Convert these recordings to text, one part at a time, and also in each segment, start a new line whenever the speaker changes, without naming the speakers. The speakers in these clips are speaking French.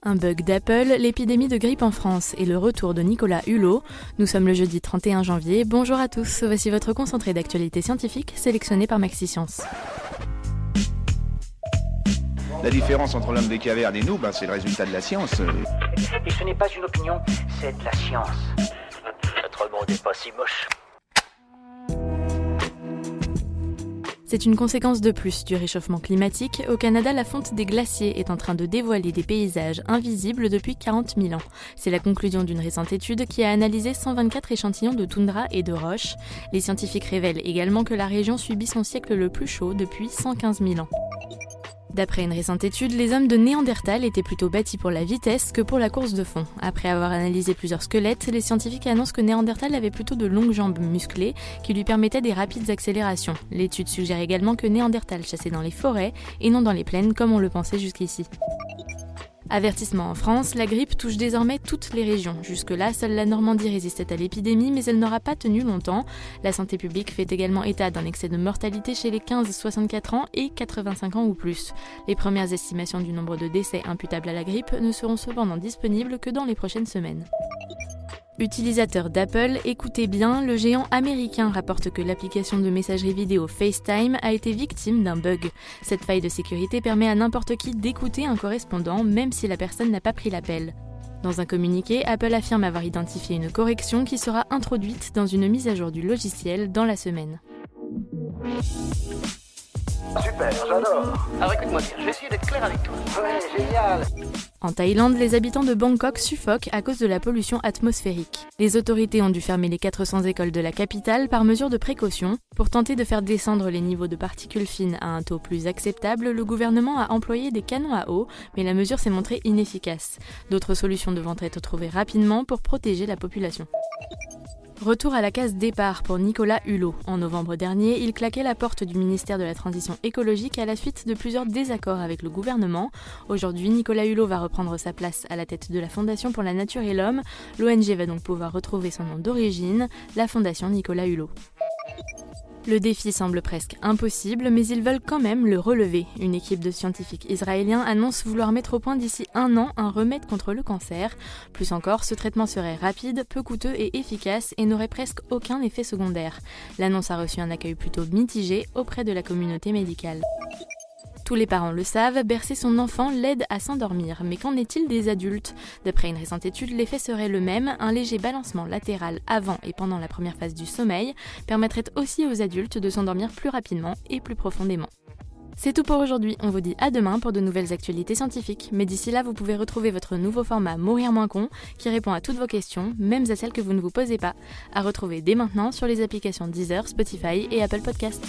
Un bug d'Apple, l'épidémie de grippe en France et le retour de Nicolas Hulot. Nous sommes le jeudi 31 janvier. Bonjour à tous, voici votre concentré d'actualité scientifique sélectionné par MaxiScience.
La différence entre l'homme des cavernes et nous, c'est le résultat de la science.
Et ce n'est pas une opinion, c'est de la science. Notre monde n'est pas si moche.
C'est une conséquence de plus du réchauffement climatique. Au Canada, la fonte des glaciers est en train de dévoiler des paysages invisibles depuis 40 000 ans. C'est la conclusion d'une récente étude qui a analysé 124 échantillons de toundra et de roches. Les scientifiques révèlent également que la région subit son siècle le plus chaud depuis 115 000 ans. D'après une récente étude, les hommes de Néandertal étaient plutôt bâtis pour la vitesse que pour la course de fond. Après avoir analysé plusieurs squelettes, les scientifiques annoncent que Néandertal avait plutôt de longues jambes musclées qui lui permettaient des rapides accélérations. L'étude suggère également que Néandertal chassait dans les forêts et non dans les plaines comme on le pensait jusqu'ici. Avertissement en France, la grippe touche désormais toutes les régions. Jusque-là, seule la Normandie résistait à l'épidémie, mais elle n'aura pas tenu longtemps. La santé publique fait également état d'un excès de mortalité chez les 15-64 ans et 85 ans ou plus. Les premières estimations du nombre de décès imputables à la grippe ne seront cependant disponibles que dans les prochaines semaines. Utilisateurs d'Apple, écoutez bien, le géant américain rapporte que l'application de messagerie vidéo FaceTime a été victime d'un bug. Cette faille de sécurité permet à n'importe qui d'écouter un correspondant, même si la personne n'a pas pris l'appel. Dans un communiqué, Apple affirme avoir identifié une correction qui sera introduite dans une mise à jour du logiciel dans la semaine.
Super, j'adore. Alors écoute-moi bien, je vais essayer d'être clair avec toi. Ouais, génial.
En Thaïlande, les habitants de Bangkok suffoquent à cause de la pollution atmosphérique. Les autorités ont dû fermer les 400 écoles de la capitale par mesure de précaution. Pour tenter de faire descendre les niveaux de particules fines à un taux plus acceptable, le gouvernement a employé des canons à eau, mais la mesure s'est montrée inefficace. D'autres solutions devront être trouvées rapidement pour protéger la population. Retour à la case départ pour Nicolas Hulot. En novembre dernier, il claquait la porte du ministère de la Transition écologique à la suite de plusieurs désaccords avec le gouvernement. Aujourd'hui, Nicolas Hulot va reprendre sa place à la tête de la Fondation pour la Nature et l'Homme. L'ONG va donc pouvoir retrouver son nom d'origine, la Fondation Nicolas Hulot. Le défi semble presque impossible, mais ils veulent quand même le relever. Une équipe de scientifiques israéliens annonce vouloir mettre au point d'ici 1 an un remède contre le cancer. Plus encore, ce traitement serait rapide, peu coûteux et efficace et n'aurait presque aucun effet secondaire. L'annonce a reçu un accueil plutôt mitigé auprès de la communauté médicale. Tous les parents le savent, bercer son enfant l'aide à s'endormir. Mais qu'en est-il des adultes ? D'après une récente étude, l'effet serait le même. Un léger balancement latéral avant et pendant la première phase du sommeil permettrait aussi aux adultes de s'endormir plus rapidement et plus profondément. C'est tout pour aujourd'hui, on vous dit à demain pour de nouvelles actualités scientifiques. Mais d'ici là, vous pouvez retrouver votre nouveau format Mourir moins con, qui répond à toutes vos questions, même à celles que vous ne vous posez pas, à retrouver dès maintenant sur les applications Deezer, Spotify et Apple Podcasts.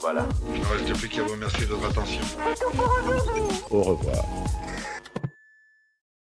Voilà.
Il ne reste plus qu'à vous remercier de votre attention.
Au revoir.